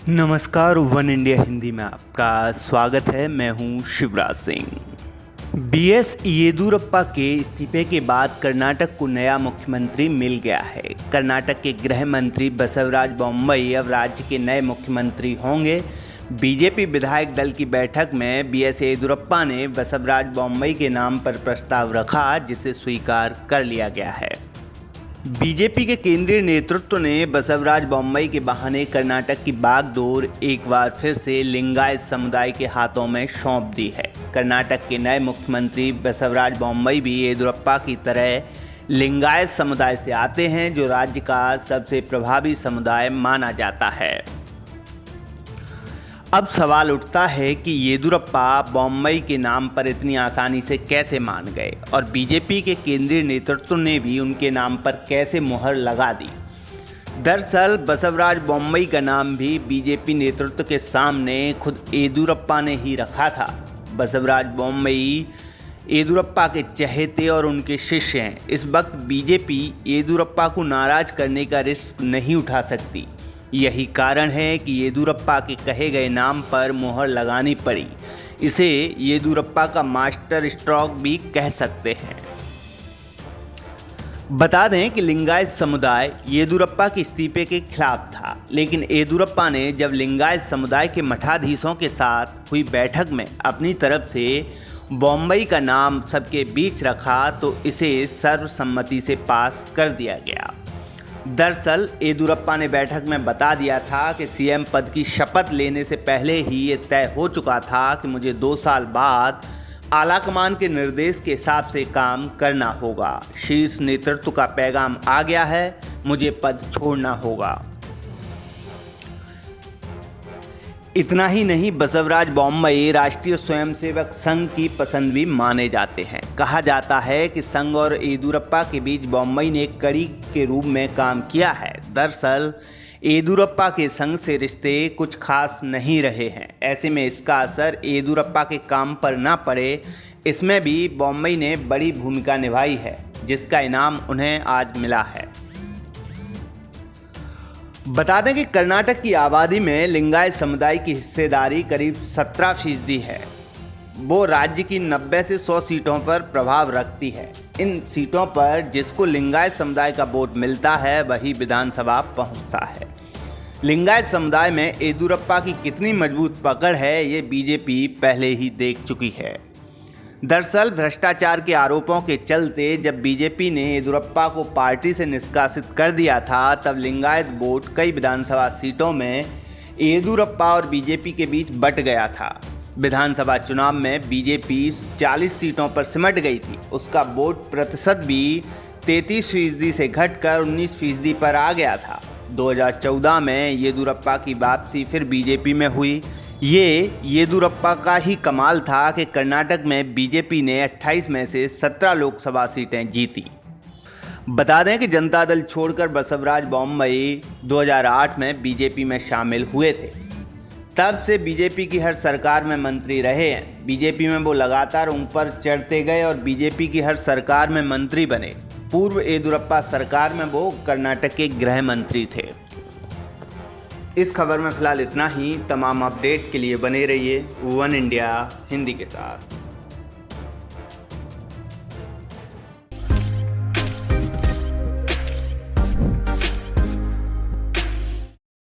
नमस्कार, one India Hindi में आपका स्वागत है। मैं हूं शिवराज सिंह। बीएस येदियुरप्पा के इस्तीफे के बाद कर्नाटक को नया मुख्यमंत्री मिल गया है। कर्नाटक के गृह मंत्री बसवराज बोम्मई अब राज्य के नए मुख्यमंत्री होंगे। बीजेपी विधायक दल की बैठक में बीएस येदियुरप्पा ने बसवराज बोम्मई के नाम पर प्रस्ताव रखा, जिसे स्वीकार कर लिया गया है। बीजेपी के केंद्रीय नेतृत्व ने बसवराज बोम्मई के बहाने कर्नाटक की बागडोर एक बार फिर से लिंगायत समुदाय के हाथों में सौंप दी है। कर्नाटक के नए मुख्यमंत्री बसवराज बोम्मई भी येदियुरप्पा की तरह लिंगायत समुदाय से आते हैं, जो राज्य का सबसे प्रभावी समुदाय माना जाता है। अब सवाल उठता है कि येदियुरप्पा बोम्मई के नाम पर इतनी आसानी से कैसे मान गए और बीजेपी के केंद्रीय नेतृत्व ने भी उनके नाम पर कैसे मुहर लगा दी। दरअसल बसवराज बोम्मई का नाम भी बीजेपी नेतृत्व के सामने खुद येदियुरप्पा ने ही रखा था। बसवराज बोम्मई येदियुरप्पा के चहेते और उनके शिष्य हैं। इस वक्त बीजेपी येदियुरप्पा को नाराज करने का रिस्क नहीं उठा सकती। यही कारण है कि येदियुरप्पा के कहे गए नाम पर मुहर लगानी पड़ी। इसे येदियुरप्पा का मास्टर स्ट्रोक भी कह सकते हैं। बता दें कि लिंगायत समुदाय येदियुरप्पा के इस्तीफे के खिलाफ था, लेकिन येदियुरप्पा ने जब लिंगायत समुदाय के मठाधीशों के साथ हुई बैठक में अपनी तरफ से बोम्मई का नाम सबके बीच रखा तो इसे सर्वसम्मति से पास कर दिया गया। दरअसल येदियुरप्पा ने बैठक में बता दिया था कि सीएम पद की शपथ लेने से पहले ही ये तय हो चुका था कि मुझे 2 साल बाद आलाकमान के निर्देश के हिसाब से काम करना होगा। शीर्ष नेतृत्व का पैगाम आ गया है, मुझे पद छोड़ना होगा। इतना ही नहीं, बसवराज बोम्मई राष्ट्रीय स्वयंसेवक संघ की पसंद भी माने जाते हैं। कहा जाता है कि संघ और येदियुरप्पा के बीच बोम्मई ने एक कड़ी के रूप में काम किया है। दरअसल येदियुरप्पा के संघ से रिश्ते कुछ खास नहीं रहे हैं। ऐसे में इसका असर येदियुरप्पा के काम पर ना पड़े, इसमें भी बोम्मई ने बड़ी भूमिका निभाई है, जिसका इनाम उन्हें आज मिला है। बता दें कि कर्नाटक की आबादी में लिंगायत समुदाय की हिस्सेदारी करीब 17% है। वो राज्य की 90 से 100 सीटों पर प्रभाव रखती है। इन सीटों पर जिसको लिंगायत समुदाय का वोट मिलता है वही विधानसभा पहुंचता है। लिंगायत समुदाय में येदियुरप्पा की कितनी मजबूत पकड़ है, ये बीजेपी पहले ही देख चुकी है। दरअसल भ्रष्टाचार के आरोपों के चलते जब बीजेपी ने येदियुरप्पा को पार्टी से निष्कासित कर दिया था, तब लिंगायत वोट कई विधानसभा सीटों में येदियुरप्पा और बीजेपी के बीच बंट गया था। विधानसभा चुनाव में बीजेपी 40 सीटों पर सिमट गई थी। उसका वोट प्रतिशत भी 33% से घटकर 19% पर आ गया था। 2014 में येदियुरप्पा की वापसी फिर बीजेपी में हुई। ये येदियुरप्पा का ही कमाल था कि कर्नाटक में बीजेपी ने 28 में से 17 लोकसभा सीटें जीती। बता दें कि जनता दल छोड़कर बसवराज बोम्मई 2008 में बीजेपी में शामिल हुए थे। तब से बीजेपी की हर सरकार में मंत्री रहे हैं। बीजेपी में वो लगातार ऊपर चढ़ते गए और बीजेपी की हर सरकार में मंत्री बने। पूर्व येदियुरप्पा सरकार में वो कर्नाटक के गृह मंत्री थे। इस खबर में फिलहाल इतना ही। तमाम अपडेट के लिए बने रहिए वन इंडिया हिंदी के साथ।